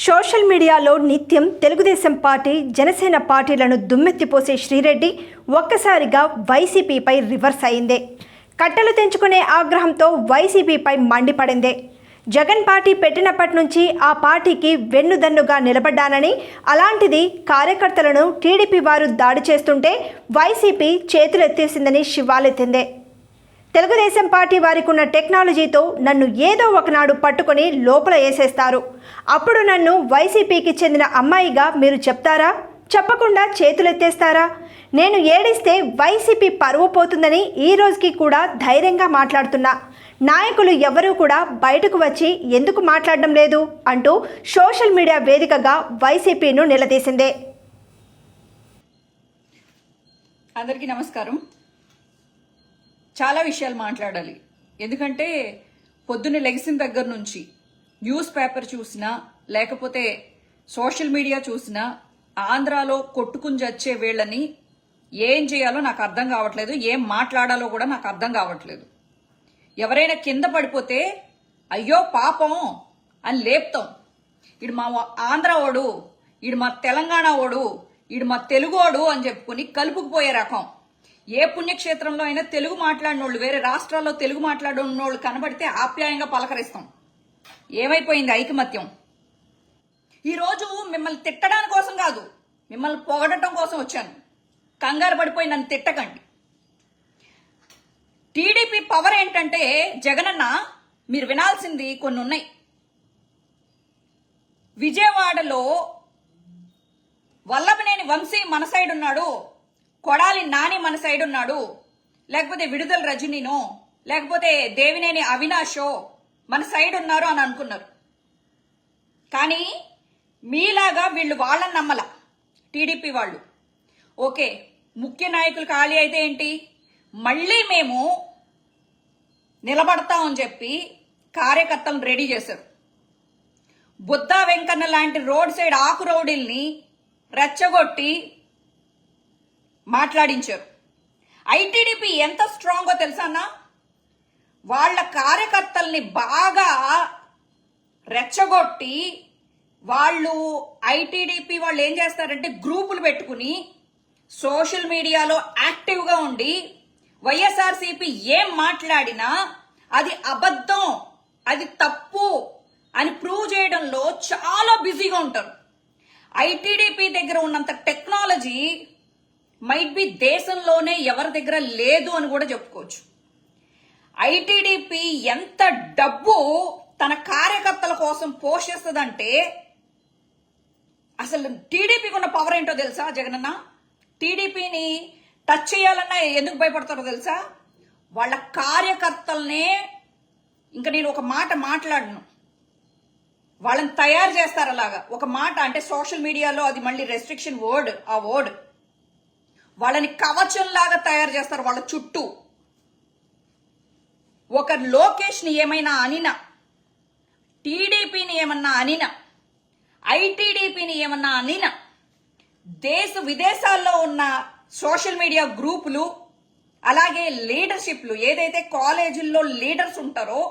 Social మీడియాలో నిత్యం Telugu Desam party Janasena పార్టీలను దుమ్మెత్తిపోసే శ్రీరెడ్డి ఒక్కసారిగా వైసీపీపై రివర్స్ అయిందే. కట్టలు తెంచుకునే ఆగ్రహంతో వైసీపీపై మండిపడిందే. జగన్ పార్టీ పెట్టినప్పటి నుంచి ఆ పార్టీకి వెన్నుదన్నుగా నిలబడ్డానని, అలాంటిది కార్యకర్తలను టీడీపీ వారు దాడి చేస్తుంటే వైసీపీ చేతులెత్తేసిందని శివాలెత్తిందే. తెలుగుదేశం పార్టీ వారికి ఉన్న టెక్నాలజీతో నన్ను ఏదో ఒకనాడు పట్టుకొని లోపల వేసేస్తారు. అప్పుడు నన్ను వైసీపీకి చెందిన అమ్మాయిగా మీరు చెప్తారా? చెప్పకుండా చేతులెత్తేస్తారా? నేను ఏడిస్తే వైసీపీ పరువు పోతుందని ఈ రోజుకి కూడా ధైర్యంగా మాట్లాడుతున్నా. నాయకులు ఎవరూ కూడా బయటకు వచ్చి ఎందుకు మాట్లాడడం లేదు అంటూ సోషల్ మీడియా వేదికగా వైసీపీను నిలదీసిందే. అందరికీ నమస్కారం. చాలా విషయాలు మాట్లాడాలి. ఎందుకంటే పొద్దున్న లెగిసిన దగ్గర నుంచి న్యూస్ పేపర్ చూసినా లేకపోతే సోషల్ మీడియా చూసినా ఆంధ్రాలో కొట్టుకుని చచ్చే వీళ్ళని ఏం చేయాలో నాకు అర్థం కావట్లేదు, ఏం మాట్లాడాలో కూడా నాకు అర్థం కావట్లేదు. ఎవరైనా కింద పడిపోతే అయ్యో పాపం అని లేపుతాం. ఇడు మా ఆంధ్ర ఓడు, ఇడు మా తెలంగాణ ఓడు, ఇడు మా తెలుగోడు అని చెప్పుకుని కలుపుకుపోయే రకం. ఏ పుణ్యక్షేత్రంలో అయినా తెలుగు మాట్లాడినోళ్ళు, వేరే రాష్ట్రాల్లో తెలుగు మాట్లాడినోళ్ళు కనబడితే ఆప్యాయంగా పలకరిస్తాం. ఏమైపోయింది ఐకమత్యం? ఈరోజు మిమ్మల్ని తిట్టడం కోసం కాదు, మిమ్మల్ని పొగడటం కోసం వచ్చాను. కంగారు పడిపోయి నన్ను తిట్టకండి. టీడీపీ పవర్ ఏంటంటే, జగనన్న మీరు వినాల్సింది కొన్ని ఉన్నాయి. విజయవాడలో వల్లభనేని వంశీ మన సైడ్ ఉన్నాడు, కొడాలి నాని మన సైడ్ ఉన్నాడు, లేకపోతే విడుదల రజనీనో లేకపోతే దేవినేని అవినాషో మన సైడ్ ఉన్నారు అని అనుకున్నారు. కానీ మీలాగా వీళ్ళు వాళ్ళని నమ్మల. టీడీపీ వాళ్ళు ఓకే, ముఖ్య నాయకులు ఖాళీ అయితే ఏంటి, మళ్ళీ మేము నిలబడతామని చెప్పి కార్యకర్తలను రెడీ చేశారు. బుద్ధా వెంకన్న లాంటి రోడ్ సైడ్ ఆకు రౌడీల్ని రెచ్చగొట్టి మాట్లాడించారు. ఐటీడీపీ ఎంత స్ట్రాంగో తెలుసా అన్న? వాళ్ళ కార్యకర్తల్ని బాగా రెచ్చగొట్టి వాళ్ళు ఐటీడీపీ వాళ్ళు ఏం చేస్తారంటే గ్రూపులు పెట్టుకుని సోషల్ మీడియాలో యాక్టివ్గా ఉండి వైఎస్ఆర్సీపీ ఏం మాట్లాడినా అది అబద్ధం, అది తప్పు అని ప్రూవ్ చేయడంలో చాలా బిజీగా ఉంటారు. ఐటీడీపీ దగ్గర ఉన్నంత టెక్నాలజీ మైట్ బి దేశంలోనే ఎవరి దగ్గర లేదు అని కూడా చెప్పుకోవచ్చు. ఐటీడీపీ ఎంత డబ్బు తన కార్యకర్తల కోసం పోషిస్తుందంటే, అసలు టీడీపీకి ఉన్న పవర్ ఏంటో తెలుసా జగనన్న? టీడీపీని టచ్ చేయాలన్నా ఎందుకు భయపడతారో తెలుసా? వాళ్ళ కార్యకర్తలనే, ఇంకా నేను ఒక మాట మాట్లాడను, వాళ్ళని తయారు చేస్తారు అలాగా. ఒక మాట అంటే సోషల్ మీడియాలో అది మళ్ళీ రెస్ట్రిక్షన్ వర్డ్, ఆ వర్డ్ వాళ్ళని కవచంలాగా తయారు చేస్తారు. వాళ్ళ చుట్టూ ఒక లోకేష్ ని ఏమైనా అనినా, టీడీపీని ఏమన్నా అనినా, ఐటీడీపీని ఏమన్నా అనినా, దేశ విదేశాల్లో ఉన్న సోషల్ మీడియా గ్రూపులు అలాగే లీడర్షిప్లు, ఏదైతే కాలేజీల్లో లీడర్స్ ఉంటారో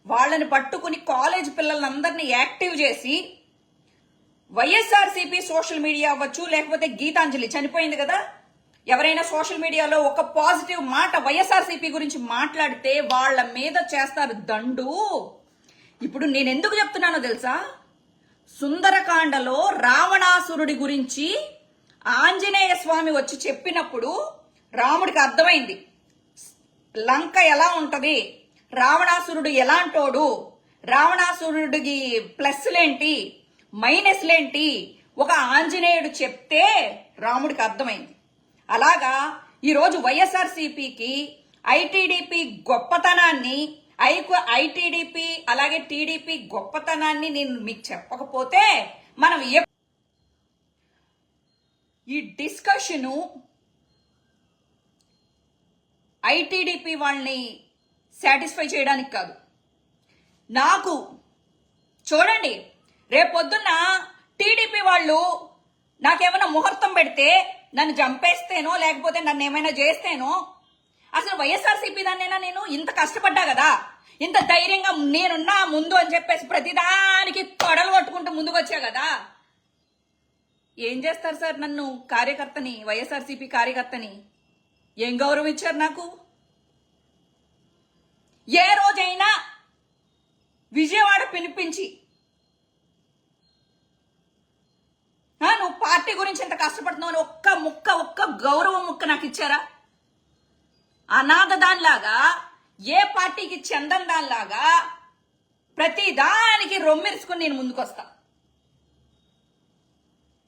వాళ్ళని పట్టుకుని కాలేజ్ పిల్లలందరినీ యాక్టివ్ చేసి వైఎస్ఆర్సీపీ సోషల్ మీడియా అవ్వచ్చు, లేకపోతే గీతాంజలి చనిపోయింది కదా, ఎవరైనా సోషల్ మీడియాలో ఒక పాజిటివ్ మాట వైఎస్ఆర్సీపీ గురించి మాట్లాడితే వాళ్ళ మీద చేస్తారు దండు. ఇప్పుడు నేను ఎందుకు చెప్తున్నానో తెలుసా? సుందరకాండలో రావణాసురుడి గురించి ఆంజనేయ స్వామి వచ్చి చెప్పినప్పుడు రాముడికి అర్థమైంది లంక ఎలా ఉంటది, రావణాసురుడు ఎలాంటోడు, రావణాసురుడికి ప్లస్లేంటి మైనస్లేంటి ఒక ఆంజనేయుడు చెప్తే రాముడికి అర్థమైంది. అలాగా ఈరోజు వైఎస్ఆర్సీపీకి ఐటీడీపీ గొప్పతనాన్ని, ఐటీడీపీ అలాగే టీడీపీ గొప్పతనాన్ని నేను మీకు చెప్పకపోతే మనం ఈ డిస్కషను ఐటీడీపీ వాళ్ళని సాటిస్ఫై చేయడానికి కాదు. నాకు చూడండి, రేపొద్దున్న టీడీపీ వాళ్ళు నాకేమైనా ముహూర్తం పెడితే నన్ను చంపేస్తేనో లేకపోతే నన్ను ఏమైనా చేస్తేనో, అసలు వైఎస్ఆర్సీపీ దాన్నైనా నేను ఇంత కష్టపడ్డా కదా, ఇంత ధైర్యంగా నేనున్నా ముందు అని చెప్పేసి ప్రతిదానికి తొడలు పట్టుకుంటూ ముందుకు వచ్చా కదా. ఏం చేస్తారు సార్ నన్ను కార్యకర్తని, వైఎస్ఆర్సీపీ కార్యకర్తని ఏం గౌరవం ఇచ్చారు నాకు? ఏ రోజైనా విజయవాడ పిలిపించి నువ్వు పార్టీ గురించి ఎంత కష్టపడుతున్నావు అని ఒక్క గౌరవం ముక్క నాకు ఇచ్చారా? అనాథ దానిలాగా, ఏ పార్టీకి చెందని దానిలాగా ప్రతి దానికి రొమ్మెరుచుకుని నేను ముందుకొస్తా.